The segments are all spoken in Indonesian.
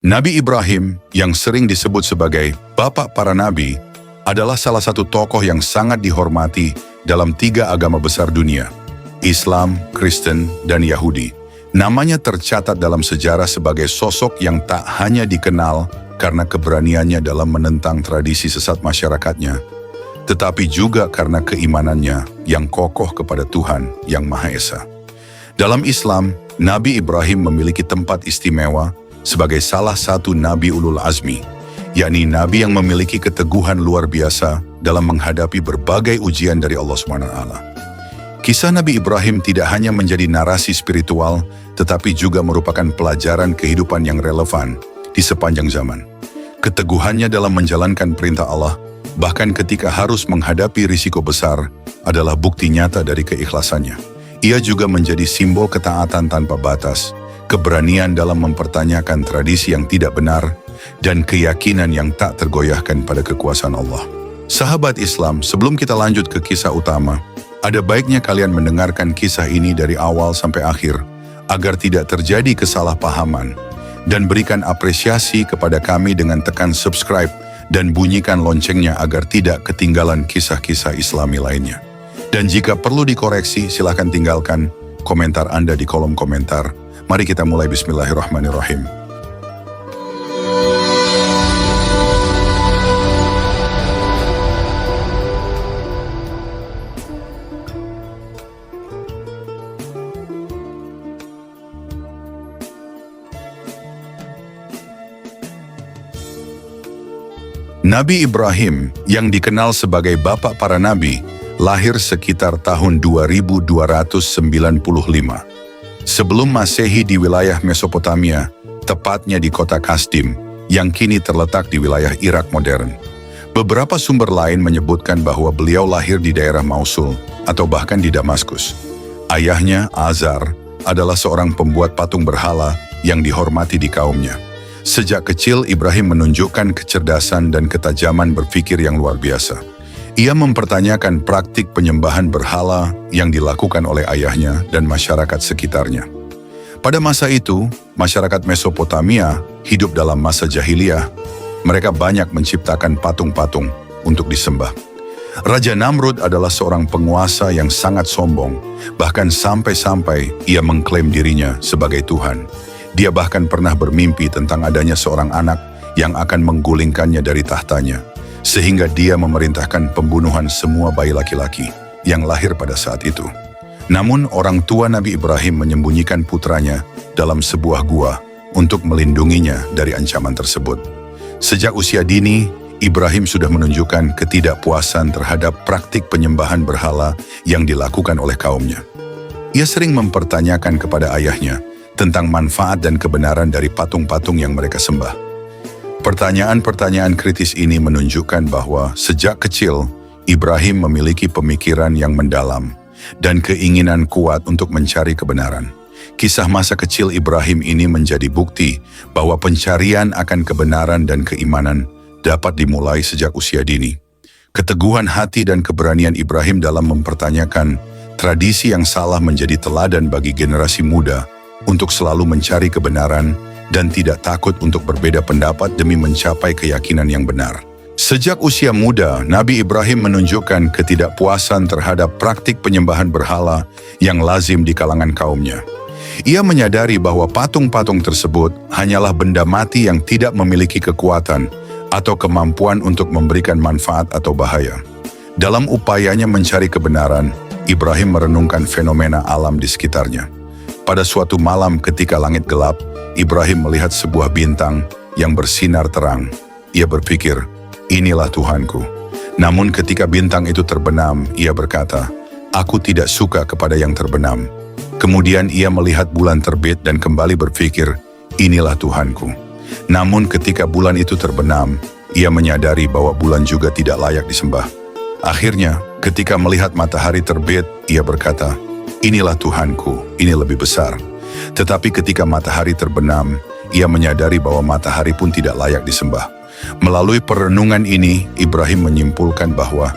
Nabi Ibrahim, yang sering disebut sebagai Bapak para Nabi, adalah salah satu tokoh yang sangat dihormati dalam 3 agama besar dunia, Islam, Kristen, dan Yahudi. Namanya tercatat dalam sejarah sebagai sosok yang tak hanya dikenal karena keberaniannya dalam menentang tradisi sesat masyarakatnya, tetapi juga karena keimanannya yang kokoh kepada Tuhan yang Maha Esa. Dalam Islam, Nabi Ibrahim memiliki tempat istimewa sebagai salah satu Nabi Ulul Azmi, yakni Nabi yang memiliki keteguhan luar biasa dalam menghadapi berbagai ujian dari Allah SWT. Kisah Nabi Ibrahim tidak hanya menjadi narasi spiritual, tetapi juga merupakan pelajaran kehidupan yang relevan di sepanjang zaman. Keteguhannya dalam menjalankan perintah Allah, bahkan ketika harus menghadapi risiko besar, adalah bukti nyata dari keikhlasannya. Ia juga menjadi simbol ketaatan tanpa batas, keberanian dalam mempertanyakan tradisi yang tidak benar, dan keyakinan yang tak tergoyahkan pada kekuasaan Allah. Sahabat Islam, sebelum kita lanjut ke kisah utama, ada baiknya kalian mendengarkan kisah ini dari awal sampai akhir, agar tidak terjadi kesalahpahaman, dan berikan apresiasi kepada kami dengan tekan subscribe dan bunyikan loncengnya agar tidak ketinggalan kisah-kisah Islami lainnya. Dan jika perlu dikoreksi, silakan tinggalkan komentar Anda di kolom komentar. Mari kita mulai. Bismillahirrahmanirrahim. Nabi Ibrahim, yang dikenal sebagai Bapak para Nabi, lahir sekitar tahun 2295. Sebelum Masehi di wilayah Mesopotamia, tepatnya di kota Kasdim, yang kini terletak di wilayah Irak modern. Beberapa sumber lain menyebutkan bahwa beliau lahir di daerah Mosul atau bahkan di Damaskus. Ayahnya, Azar, adalah seorang pembuat patung berhala yang dihormati di kaumnya. Sejak kecil, Ibrahim menunjukkan kecerdasan dan ketajaman berpikir yang luar biasa. Ia mempertanyakan praktik penyembahan berhala yang dilakukan oleh ayahnya dan masyarakat sekitarnya. Pada masa itu, masyarakat Mesopotamia hidup dalam masa jahiliyah. Mereka banyak menciptakan patung-patung untuk disembah. Raja Namrud adalah seorang penguasa yang sangat sombong, bahkan sampai-sampai ia mengklaim dirinya sebagai Tuhan. Dia bahkan pernah bermimpi tentang adanya seorang anak yang akan menggulingkannya dari tahtanya, sehingga dia memerintahkan pembunuhan semua bayi laki-laki yang lahir pada saat itu. Namun orang tua Nabi Ibrahim menyembunyikan putranya dalam sebuah gua untuk melindunginya dari ancaman tersebut. Sejak usia dini, Ibrahim sudah menunjukkan ketidakpuasan terhadap praktik penyembahan berhala yang dilakukan oleh kaumnya. Ia sering mempertanyakan kepada ayahnya tentang manfaat dan kebenaran dari patung-patung yang mereka sembah. Pertanyaan-pertanyaan kritis ini menunjukkan bahwa sejak kecil, Ibrahim memiliki pemikiran yang mendalam dan keinginan kuat untuk mencari kebenaran. Kisah masa kecil Ibrahim ini menjadi bukti bahwa pencarian akan kebenaran dan keimanan dapat dimulai sejak usia dini. Keteguhan hati dan keberanian Ibrahim dalam mempertanyakan tradisi yang salah menjadi teladan bagi generasi muda untuk selalu mencari kebenaran dan tidak takut untuk berbeda pendapat demi mencapai keyakinan yang benar. Sejak usia muda, Nabi Ibrahim menunjukkan ketidakpuasan terhadap praktik penyembahan berhala yang lazim di kalangan kaumnya. Ia menyadari bahwa patung-patung tersebut hanyalah benda mati yang tidak memiliki kekuatan atau kemampuan untuk memberikan manfaat atau bahaya. Dalam upayanya mencari kebenaran, Ibrahim merenungkan fenomena alam di sekitarnya. Pada suatu malam ketika langit gelap, Ibrahim melihat sebuah bintang yang bersinar terang. Ia berpikir, inilah Tuhanku. Namun ketika bintang itu terbenam, ia berkata, aku tidak suka kepada yang terbenam. Kemudian ia melihat bulan terbit dan kembali berpikir, inilah Tuhanku. Namun ketika bulan itu terbenam, ia menyadari bahwa bulan juga tidak layak disembah. Akhirnya, ketika melihat matahari terbit, ia berkata, inilah Tuhanku, ini lebih besar. Tetapi ketika matahari terbenam, ia menyadari bahwa matahari pun tidak layak disembah. Melalui perenungan ini, Ibrahim menyimpulkan bahwa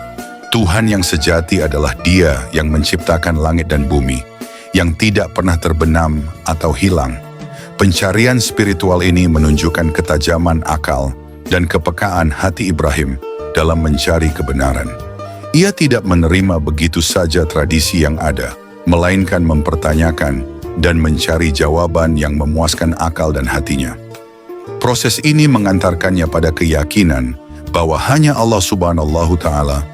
Tuhan yang sejati adalah Dia yang menciptakan langit dan bumi, yang tidak pernah terbenam atau hilang. Pencarian spiritual ini menunjukkan ketajaman akal dan kepekaan hati Ibrahim dalam mencari kebenaran. Ia tidak menerima begitu saja tradisi yang ada, melainkan mempertanyakan dan mencari jawaban yang memuaskan akal dan hatinya. Proses ini mengantarkannya pada keyakinan bahwa hanya Allah Subhanahu Ta'ala,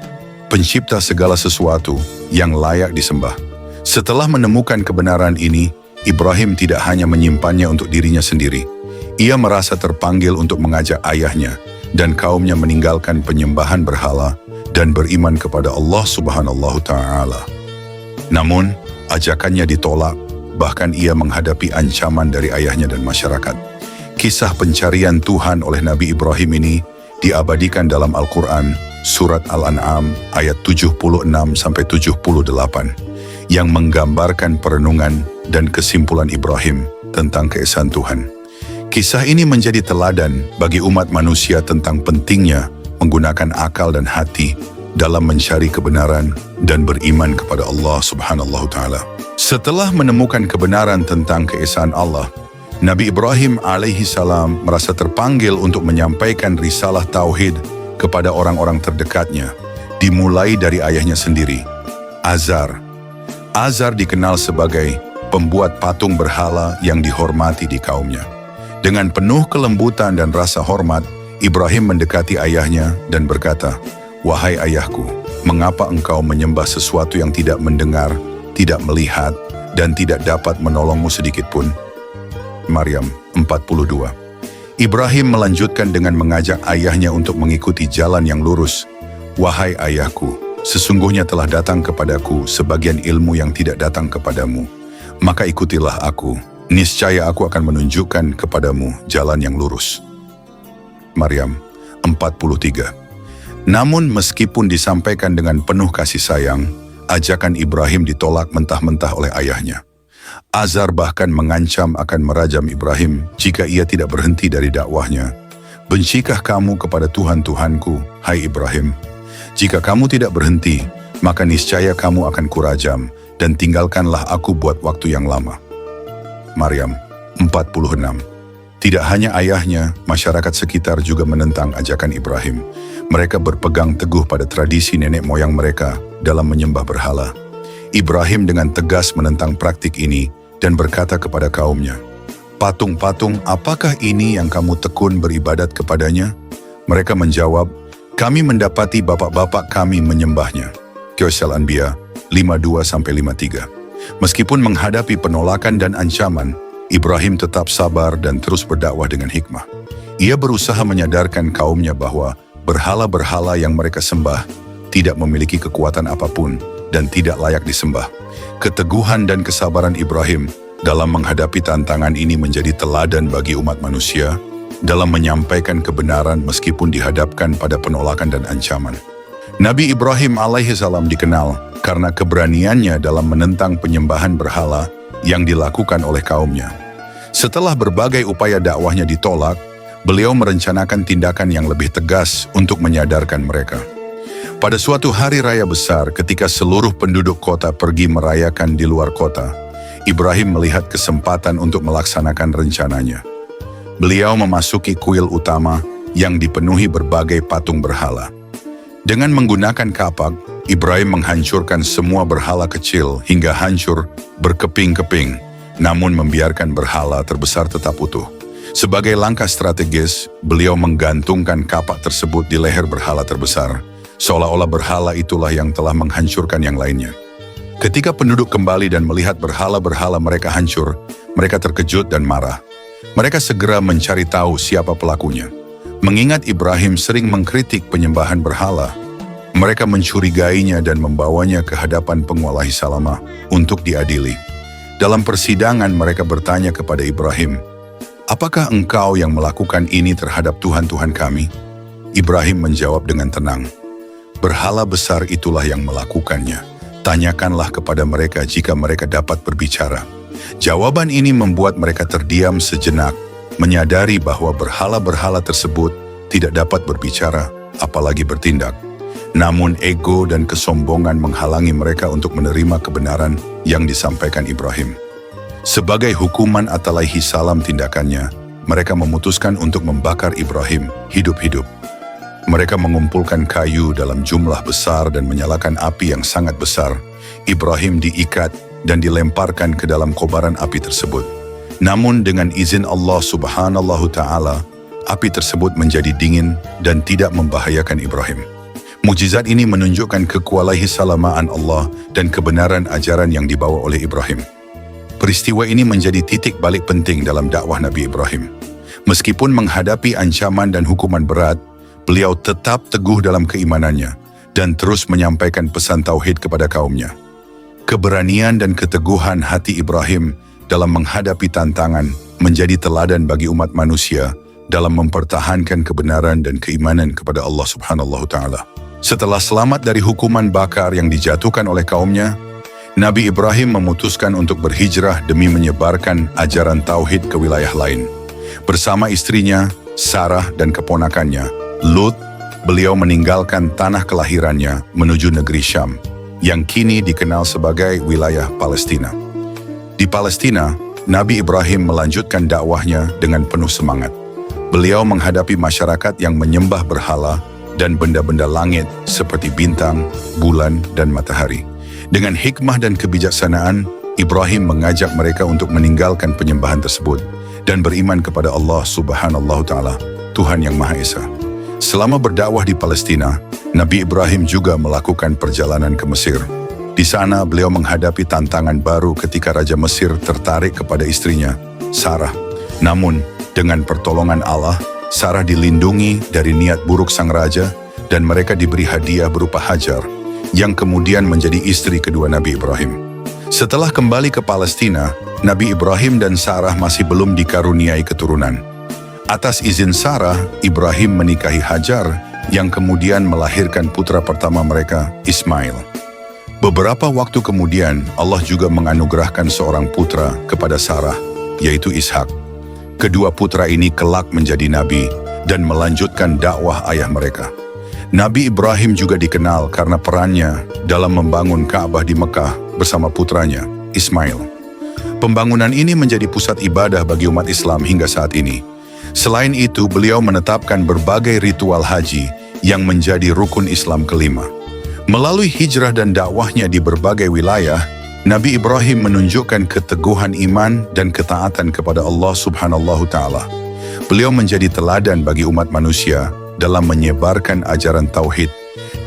pencipta segala sesuatu, yang layak disembah. Setelah menemukan kebenaran ini, Ibrahim tidak hanya menyimpannya untuk dirinya sendiri. Ia merasa terpanggil untuk mengajak ayahnya dan kaumnya meninggalkan penyembahan berhala dan beriman kepada Allah Subhanahu Ta'ala. Namun, ajakannya ditolak, bahkan ia menghadapi ancaman dari ayahnya dan masyarakat. Kisah pencarian Tuhan oleh Nabi Ibrahim ini diabadikan dalam Al-Quran, Surat Al-An'am ayat 76-78, yang menggambarkan perenungan dan kesimpulan Ibrahim tentang keesaan Tuhan. Kisah ini menjadi teladan bagi umat manusia tentang pentingnya menggunakan akal dan hati dalam mencari kebenaran dan beriman kepada Allah Subhanahu Ta'ala. Setelah menemukan kebenaran tentang keesaan Allah, Nabi Ibrahim alaihi salam merasa terpanggil untuk menyampaikan risalah tauhid kepada orang-orang terdekatnya, dimulai dari ayahnya sendiri, Azar. Azar dikenal sebagai pembuat patung berhala yang dihormati di kaumnya. Dengan penuh kelembutan dan rasa hormat, Ibrahim mendekati ayahnya dan berkata, "Wahai ayahku, mengapa engkau menyembah sesuatu yang tidak mendengar, tidak melihat, dan tidak dapat menolongmu sedikitpun?" Maryam 42. Ibrahim melanjutkan dengan mengajak ayahnya untuk mengikuti jalan yang lurus. "Wahai ayahku, sesungguhnya telah datang kepadaku sebagian ilmu yang tidak datang kepadamu. Maka ikutilah aku, niscaya aku akan menunjukkan kepadamu jalan yang lurus." Maryam 43. Namun meskipun disampaikan dengan penuh kasih sayang, ajakan Ibrahim ditolak mentah-mentah oleh ayahnya. Azar bahkan mengancam akan merajam Ibrahim jika ia tidak berhenti dari dakwahnya. "Bencikah kamu kepada Tuhan-Tuhanku, hai Ibrahim? Jika kamu tidak berhenti, maka niscaya kamu akan kurajam, dan tinggalkanlah aku buat waktu yang lama." Maryam 46. Tidak hanya ayahnya, masyarakat sekitar juga menentang ajakan Ibrahim. Mereka berpegang teguh pada tradisi nenek moyang mereka dalam menyembah berhala. Ibrahim dengan tegas menentang praktik ini dan berkata kepada kaumnya, "Patung-patung apakah ini yang kamu tekun beribadat kepadanya?" Mereka menjawab, "Kami mendapati bapak-bapak kami menyembahnya." Qasas Al-Anbiya 52-53. Meskipun menghadapi penolakan dan ancaman, Ibrahim tetap sabar dan terus berdakwah dengan hikmah. Ia berusaha menyadarkan kaumnya bahwa berhala-berhala yang mereka sembah tidak memiliki kekuatan apapun dan tidak layak disembah. Keteguhan dan kesabaran Ibrahim dalam menghadapi tantangan ini menjadi teladan bagi umat manusia dalam menyampaikan kebenaran meskipun dihadapkan pada penolakan dan ancaman. Nabi Ibrahim alaihi salam dikenal karena keberaniannya dalam menentang penyembahan berhala yang dilakukan oleh kaumnya. Setelah berbagai upaya dakwahnya ditolak, beliau merencanakan tindakan yang lebih tegas untuk menyadarkan mereka. Pada suatu hari raya besar ketika seluruh penduduk kota pergi merayakan di luar kota, Ibrahim melihat kesempatan untuk melaksanakan rencananya. Beliau memasuki kuil utama yang dipenuhi berbagai patung berhala. Dengan menggunakan kapak, Ibrahim menghancurkan semua berhala kecil hingga hancur berkeping-keping, namun membiarkan berhala terbesar tetap utuh. Sebagai langkah strategis, beliau menggantungkan kapak tersebut di leher berhala terbesar, seolah-olah berhala itulah yang telah menghancurkan yang lainnya. Ketika penduduk kembali dan melihat berhala-berhala mereka hancur, mereka terkejut dan marah. Mereka segera mencari tahu siapa pelakunya. Mengingat Ibrahim sering mengkritik penyembahan berhala, mereka mencurigainya dan membawanya ke hadapan penguasa Salama untuk diadili. Dalam persidangan mereka bertanya kepada Ibrahim, "Apakah engkau yang melakukan ini terhadap Tuhan-Tuhan kami?" Ibrahim menjawab dengan tenang, "Berhala besar itulah yang melakukannya. Tanyakanlah kepada mereka jika mereka dapat berbicara." Jawaban ini membuat mereka terdiam sejenak, menyadari bahwa berhala-berhala tersebut tidak dapat berbicara, apalagi bertindak. Namun ego dan kesombongan menghalangi mereka untuk menerima kebenaran yang disampaikan Ibrahim. Sebagai hukuman atalaihi salam tindakannya, mereka memutuskan untuk membakar Ibrahim hidup-hidup. Mereka mengumpulkan kayu dalam jumlah besar dan menyalakan api yang sangat besar. Ibrahim diikat dan dilemparkan ke dalam kobaran api tersebut. Namun dengan izin Allah Subhanahu Ta'ala, api tersebut menjadi dingin dan tidak membahayakan Ibrahim. Mukjizat ini menunjukkan kekualaihissalamaan Allah dan kebenaran ajaran yang dibawa oleh Ibrahim. Peristiwa ini menjadi titik balik penting dalam dakwah Nabi Ibrahim. Meskipun menghadapi ancaman dan hukuman berat, beliau tetap teguh dalam keimanannya dan terus menyampaikan pesan tauhid kepada kaumnya. Keberanian dan keteguhan hati Ibrahim dalam menghadapi tantangan menjadi teladan bagi umat manusia dalam mempertahankan kebenaran dan keimanan kepada Allah Subhanahu Ta'ala. Setelah selamat dari hukuman bakar yang dijatuhkan oleh kaumnya, Nabi Ibrahim memutuskan untuk berhijrah demi menyebarkan ajaran tauhid ke wilayah lain. Bersama istrinya, Sarah dan keponakannya, Lut, beliau meninggalkan tanah kelahirannya menuju negeri Syam, yang kini dikenal sebagai wilayah Palestina. Di Palestina, Nabi Ibrahim melanjutkan dakwahnya dengan penuh semangat. Beliau menghadapi masyarakat yang menyembah berhala dan benda-benda langit seperti bintang, bulan, dan matahari. Dengan hikmah dan kebijaksanaan, Ibrahim mengajak mereka untuk meninggalkan penyembahan tersebut dan beriman kepada Allah Subhanahu Ta'ala, Tuhan yang Maha Esa. Selama berdakwah di Palestina, Nabi Ibrahim juga melakukan perjalanan ke Mesir. Di sana beliau menghadapi tantangan baru ketika Raja Mesir tertarik kepada istrinya, Sarah. Namun, dengan pertolongan Allah, Sarah dilindungi dari niat buruk sang raja dan mereka diberi hadiah berupa Hajar, yang kemudian menjadi istri kedua Nabi Ibrahim. Setelah kembali ke Palestina, Nabi Ibrahim dan Sarah masih belum dikaruniai keturunan. Atas izin Sarah, Ibrahim menikahi Hajar, yang kemudian melahirkan putra pertama mereka, Ismail. Beberapa waktu kemudian, Allah juga menganugerahkan seorang putra kepada Sarah, yaitu Ishak. Kedua putra ini kelak menjadi nabi dan melanjutkan dakwah ayah mereka. Nabi Ibrahim juga dikenal karena perannya dalam membangun Ka'bah di Mekah bersama putranya, Ismail. Pembangunan ini menjadi pusat ibadah bagi umat Islam hingga saat ini. Selain itu, beliau menetapkan berbagai ritual haji yang menjadi rukun Islam kelima. Melalui hijrah dan dakwahnya di berbagai wilayah, Nabi Ibrahim menunjukkan keteguhan iman dan ketaatan kepada Allah Subhanahu Ta'ala. Beliau menjadi teladan bagi umat manusia dalam menyebarkan ajaran tauhid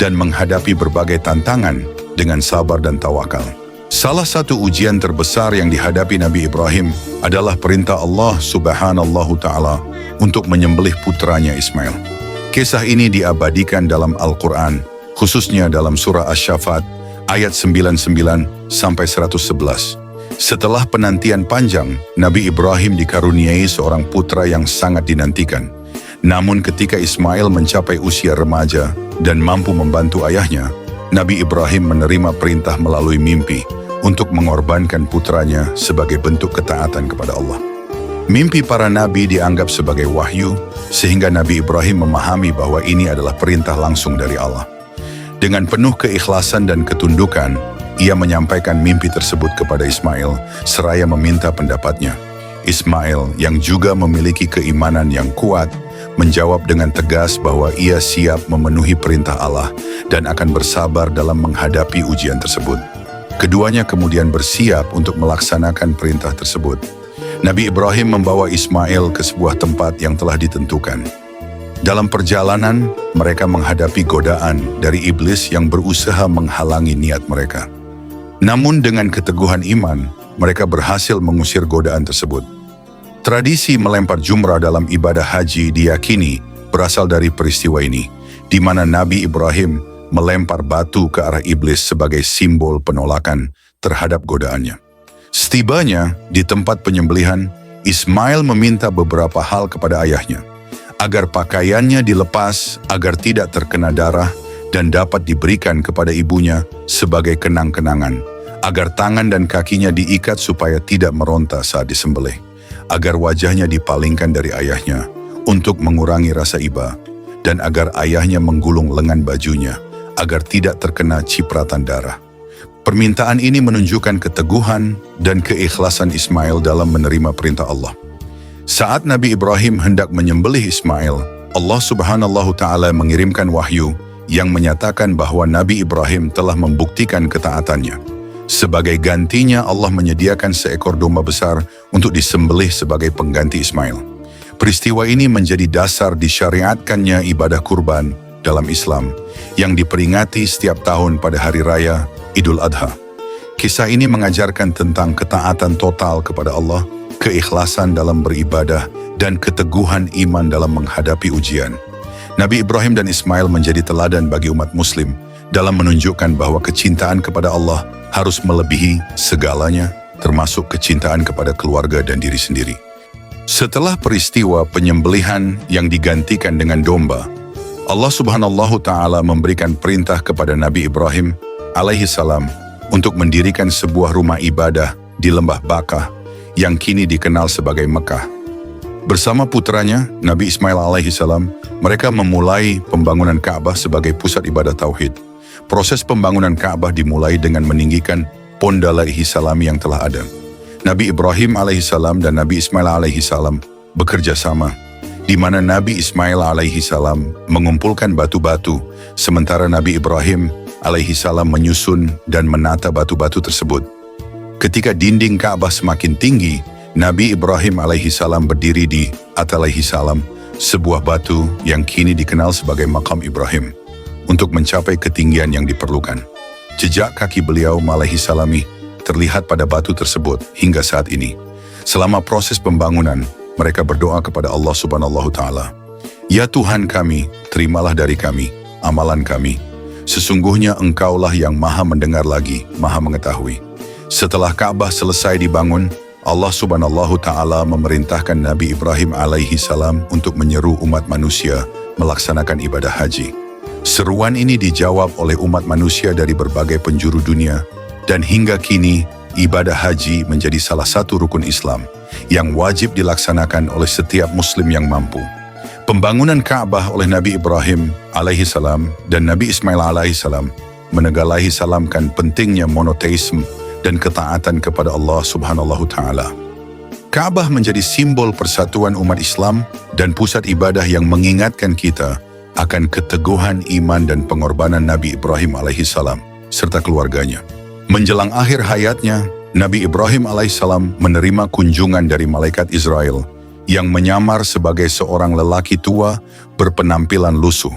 dan menghadapi berbagai tantangan dengan sabar dan tawakal. Salah satu ujian terbesar yang dihadapi Nabi Ibrahim adalah perintah Allah Subhanahu Ta'ala untuk menyembelih putranya Ismail. Kisah ini diabadikan dalam Al-Quran, khususnya dalam surah Asy-Syaffat, ayat 99 sampai 111. Setelah penantian panjang, Nabi Ibrahim dikaruniai seorang putra yang sangat dinantikan. Namun ketika Ismail mencapai usia remaja dan mampu membantu ayahnya, Nabi Ibrahim menerima perintah melalui mimpi untuk mengorbankan putranya sebagai bentuk ketaatan kepada Allah. Mimpi para nabi dianggap sebagai wahyu, sehingga Nabi Ibrahim memahami bahwa ini adalah perintah langsung dari Allah. Dengan penuh keikhlasan dan ketundukan, ia menyampaikan mimpi tersebut kepada Ismail, seraya meminta pendapatnya. Ismail, yang juga memiliki keimanan yang kuat, menjawab dengan tegas bahwa ia siap memenuhi perintah Allah dan akan bersabar dalam menghadapi ujian tersebut. Keduanya kemudian bersiap untuk melaksanakan perintah tersebut. Nabi Ibrahim membawa Ismail ke sebuah tempat yang telah ditentukan. Dalam perjalanan, mereka menghadapi godaan dari iblis yang berusaha menghalangi niat mereka. Namun dengan keteguhan iman, mereka berhasil mengusir godaan tersebut. Tradisi melempar jumrah dalam ibadah haji diyakini berasal dari peristiwa ini, di mana Nabi Ibrahim melempar batu ke arah iblis sebagai simbol penolakan terhadap godaannya. Setibanya di tempat penyembelihan, Ismail meminta beberapa hal kepada ayahnya, agar pakaiannya dilepas agar tidak terkena darah dan dapat diberikan kepada ibunya sebagai kenang-kenangan, agar tangan dan kakinya diikat supaya tidak meronta saat disembelih, agar wajahnya dipalingkan dari ayahnya untuk mengurangi rasa iba, dan agar ayahnya menggulung lengan bajunya agar tidak terkena cipratan darah. Permintaan ini menunjukkan keteguhan dan keikhlasan Ismail dalam menerima perintah Allah. Saat Nabi Ibrahim hendak menyembelih Ismail, Allah Subhanahu Ta'ala mengirimkan wahyu yang menyatakan bahwa Nabi Ibrahim telah membuktikan ketaatannya. Sebagai gantinya, Allah menyediakan seekor domba besar untuk disembelih sebagai pengganti Ismail. Peristiwa ini menjadi dasar disyariatkannya ibadah kurban dalam Islam yang diperingati setiap tahun pada hari raya Idul Adha. Kisah ini mengajarkan tentang ketaatan total kepada Allah, keikhlasan dalam beribadah, dan keteguhan iman dalam menghadapi ujian. Nabi Ibrahim dan Ismail menjadi teladan bagi umat Muslim dalam menunjukkan bahwa kecintaan kepada Allah harus melebihi segalanya, termasuk kecintaan kepada keluarga dan diri sendiri. Setelah peristiwa penyembelihan yang digantikan dengan domba, Allah Subhanahu Ta'ala memberikan perintah kepada Nabi Ibrahim alaihi salam untuk mendirikan sebuah rumah ibadah di lembah Bakah yang kini dikenal sebagai Mekah. Bersama putranya, Nabi Ismail alaihi salam, mereka memulai pembangunan Ka'bah sebagai pusat ibadah tauhid. Proses pembangunan Ka'bah dimulai dengan meninggikan pondal alaihi salam yang telah ada. Nabi Ibrahim alaihi salam dan Nabi Ismail alaihi salam bekerja sama, di mana Nabi Ismail alaihi salam mengumpulkan batu-batu, sementara Nabi Ibrahim alaihi salam menyusun dan menata batu-batu tersebut. Ketika dinding Ka'bah semakin tinggi, Nabi Ibrahim alaihi salam berdiri di alaihi salam, sebuah batu yang kini dikenal sebagai Makam Ibrahim, untuk mencapai ketinggian yang diperlukan. Jejak kaki beliau alaihi salami terlihat pada batu tersebut hingga saat ini. Selama proses pembangunan, mereka berdoa kepada Allah Subhanahu Ta'ala, "Ya Tuhan kami, terimalah dari kami amalan kami. Sesungguhnya Engkaulah yang maha mendengar lagi, maha mengetahui." Setelah Ka'bah selesai dibangun, Allah Subhanahu Ta'ala memerintahkan Nabi Ibrahim alaihi salam untuk menyeru umat manusia melaksanakan ibadah haji. Seruan ini dijawab oleh umat manusia dari berbagai penjuru dunia, dan hingga kini ibadah haji menjadi salah satu rukun Islam yang wajib dilaksanakan oleh setiap muslim yang mampu. Pembangunan Ka'bah oleh Nabi Ibrahim alaihi salam dan Nabi Ismail alaihi salam menegalahi salamkan pentingnya monoteisme dan ketaatan kepada Allah Subhanahu Ta'ala. Ka'bah menjadi simbol persatuan umat Islam dan pusat ibadah yang mengingatkan kita akan keteguhan iman dan pengorbanan Nabi Ibrahim alaihi salam serta keluarganya. Menjelang akhir hayatnya, Nabi Ibrahim alaihissalam menerima kunjungan dari malaikat Israel yang menyamar sebagai seorang lelaki tua berpenampilan lusuh.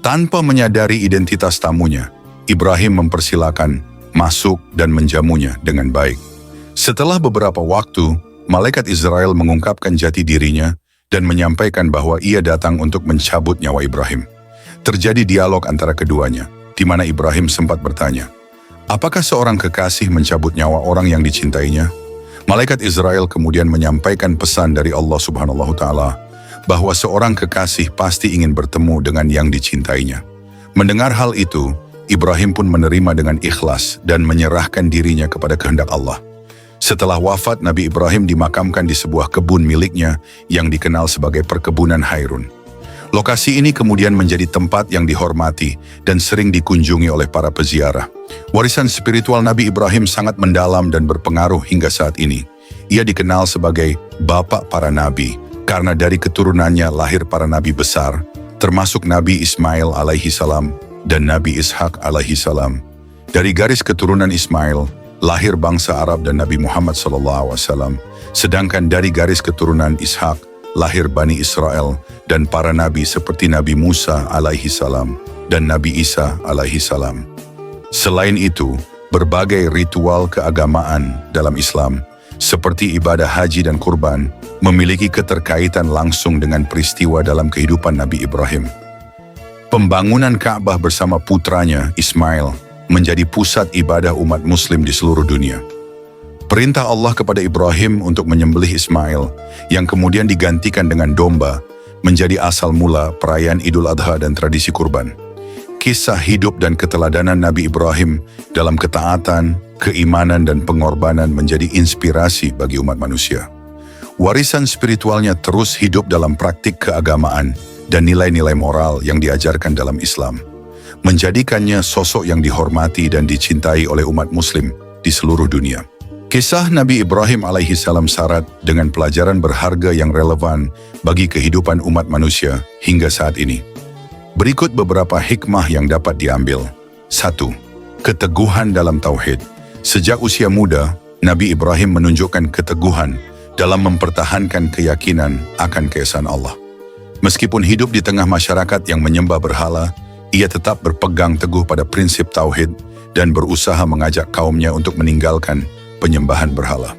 Tanpa menyadari identitas tamunya, Ibrahim mempersilakan masuk dan menjamunya dengan baik. Setelah beberapa waktu, malaikat Israel mengungkapkan jati dirinya dan menyampaikan bahwa ia datang untuk mencabut nyawa Ibrahim. Terjadi dialog antara keduanya, di mana Ibrahim sempat bertanya, "Apakah seorang kekasih mencabut nyawa orang yang dicintainya?" Malaikat Israel kemudian menyampaikan pesan dari Allah Subhanahu Ta'ala bahwa seorang kekasih pasti ingin bertemu dengan yang dicintainya. Mendengar hal itu, Ibrahim pun menerima dengan ikhlas dan menyerahkan dirinya kepada kehendak Allah. Setelah wafat, Nabi Ibrahim dimakamkan di sebuah kebun miliknya yang dikenal sebagai perkebunan Hairun. Lokasi ini kemudian menjadi tempat yang dihormati dan sering dikunjungi oleh para peziarah. Warisan spiritual Nabi Ibrahim sangat mendalam dan berpengaruh hingga saat ini. Ia dikenal sebagai bapak para nabi karena dari keturunannya lahir para nabi besar, termasuk Nabi Ismail alaihi salam dan Nabi Ishak alaihi salam. Dari garis keturunan Ismail lahir bangsa Arab dan Nabi Muhammad SAW, sedangkan dari garis keturunan Ishak lahir Bani Israel dan para nabi seperti Nabi Musa alaihi salam dan Nabi Isa alaihi salam. Selain itu, berbagai ritual keagamaan dalam Islam seperti ibadah haji dan kurban memiliki keterkaitan langsung dengan peristiwa dalam kehidupan Nabi Ibrahim. Pembangunan Ka'bah bersama putranya Ismail menjadi pusat ibadah umat muslim di seluruh dunia. Perintah Allah kepada Ibrahim untuk menyembelih Ismail yang kemudian digantikan dengan domba menjadi asal mula perayaan Idul Adha dan tradisi kurban. Kisah hidup dan keteladanan Nabi Ibrahim dalam ketaatan, keimanan dan pengorbanan menjadi inspirasi bagi umat manusia. Warisan spiritualnya terus hidup dalam praktik keagamaan dan nilai-nilai moral yang diajarkan dalam Islam. menjadikannya sosok yang dihormati dan dicintai oleh umat muslim di seluruh dunia. Kisah Nabi Ibrahim alaihi salam syarat dengan pelajaran berharga yang relevan bagi kehidupan umat manusia hingga saat ini. Berikut beberapa hikmah yang dapat diambil. 1. Keteguhan dalam tauhid. Sejak usia muda, Nabi Ibrahim menunjukkan keteguhan dalam mempertahankan keyakinan akan keesaan Allah. Meskipun hidup di tengah masyarakat yang menyembah berhala, ia tetap berpegang teguh pada prinsip tauhid dan berusaha mengajak kaumnya untuk meninggalkan penyembahan berhala.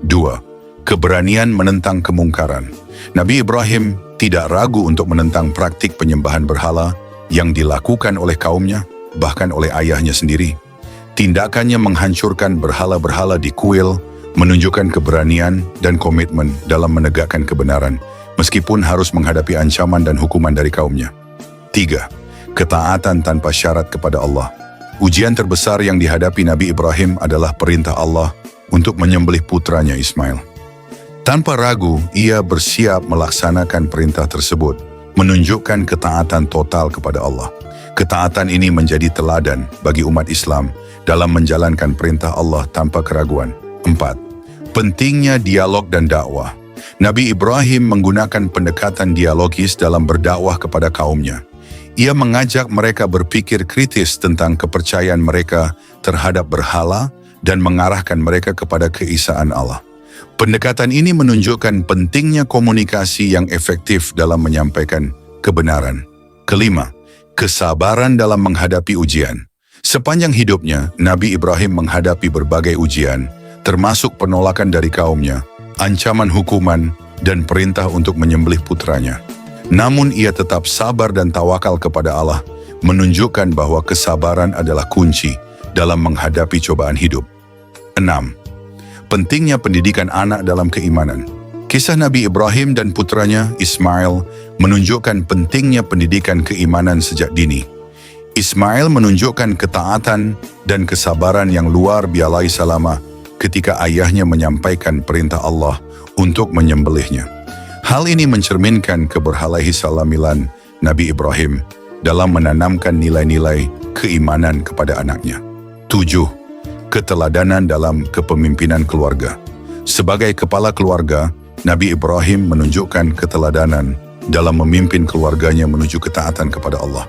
2. Keberanian menentang kemungkaran. Nabi Ibrahim tidak ragu untuk menentang praktik penyembahan berhala yang dilakukan oleh kaumnya, bahkan oleh ayahnya sendiri. Tindakannya menghancurkan berhala-berhala di kuil, menunjukkan keberanian dan komitmen dalam menegakkan kebenaran, meskipun harus menghadapi ancaman dan hukuman dari kaumnya. 3. Ketaatan tanpa syarat kepada Allah. Ujian terbesar yang dihadapi Nabi Ibrahim adalah perintah Allah untuk menyembelih putranya Ismail. Tanpa ragu, ia bersiap melaksanakan perintah tersebut, menunjukkan ketaatan total kepada Allah. Ketaatan ini menjadi teladan bagi umat Islam dalam menjalankan perintah Allah tanpa keraguan. 4. Pentingnya dialog dan dakwah. Nabi Ibrahim menggunakan pendekatan dialogis dalam berdakwah kepada kaumnya. Ia mengajak mereka berpikir kritis tentang kepercayaan mereka terhadap berhala dan mengarahkan mereka kepada keesaan Allah. Pendekatan ini menunjukkan pentingnya komunikasi yang efektif dalam menyampaikan kebenaran. 5. Kesabaran dalam menghadapi ujian. Sepanjang hidupnya, Nabi Ibrahim menghadapi berbagai ujian, termasuk penolakan dari kaumnya, ancaman hukuman, dan perintah untuk menyembelih putranya. Namun ia tetap sabar dan tawakal kepada Allah, menunjukkan bahwa kesabaran adalah kunci dalam menghadapi cobaan hidup. 6. Pentingnya pendidikan anak dalam keimanan. Kisah Nabi Ibrahim dan putranya Ismail menunjukkan pentingnya pendidikan keimanan sejak dini. Ismail menunjukkan ketaatan dan kesabaran yang luar biasa lama ketika ayahnya menyampaikan perintah Allah untuk menyembelihnya. Hal ini mencerminkan keberhalahisalamilan Nabi Ibrahim dalam menanamkan nilai-nilai keimanan kepada anaknya. 7. Keteladanan dalam kepemimpinan keluarga. Sebagai kepala keluarga, Nabi Ibrahim menunjukkan keteladanan dalam memimpin keluarganya menuju ketaatan kepada Allah.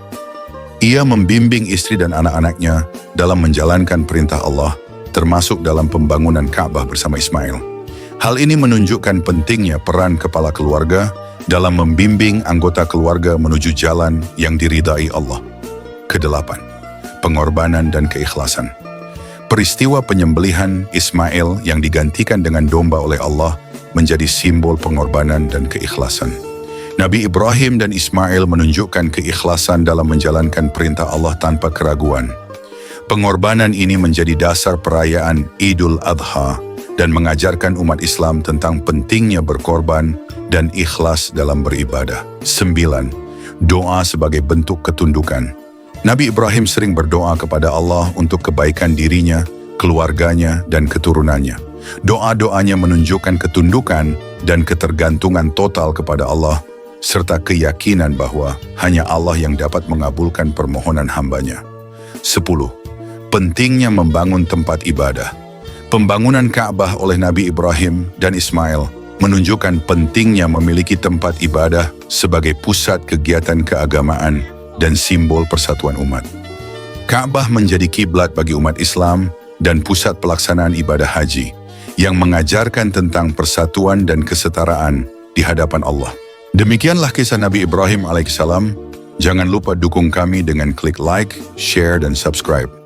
Ia membimbing istri dan anak-anaknya dalam menjalankan perintah Allah, termasuk dalam pembangunan Ka'bah bersama Ismail. Hal ini menunjukkan pentingnya peran kepala keluarga dalam membimbing anggota keluarga menuju jalan yang diridai Allah. 8. Pengorbanan dan keikhlasan. Peristiwa penyembelihan Ismail yang digantikan dengan domba oleh Allah menjadi simbol pengorbanan dan keikhlasan. Nabi Ibrahim dan Ismail menunjukkan keikhlasan dalam menjalankan perintah Allah tanpa keraguan. Pengorbanan ini menjadi dasar perayaan Idul Adha dan mengajarkan umat Islam tentang pentingnya berkorban dan ikhlas dalam beribadah. 9. Doa sebagai bentuk ketundukan. Nabi Ibrahim sering berdoa kepada Allah untuk kebaikan dirinya, keluarganya, dan keturunannya. Doa-doanya menunjukkan ketundukan dan ketergantungan total kepada Allah, serta keyakinan bahwa hanya Allah yang dapat mengabulkan permohonan hambanya. 10. Pentingnya membangun tempat ibadah. Pembangunan Ka'bah oleh Nabi Ibrahim dan Ismail menunjukkan pentingnya memiliki tempat ibadah sebagai pusat kegiatan keagamaan dan simbol persatuan umat. Ka'bah menjadi kiblat bagi umat Islam dan pusat pelaksanaan ibadah haji yang mengajarkan tentang persatuan dan kesetaraan di hadapan Allah. Demikianlah kisah Nabi Ibrahim alaihissalam. Jangan lupa dukung kami dengan klik like, share, dan subscribe.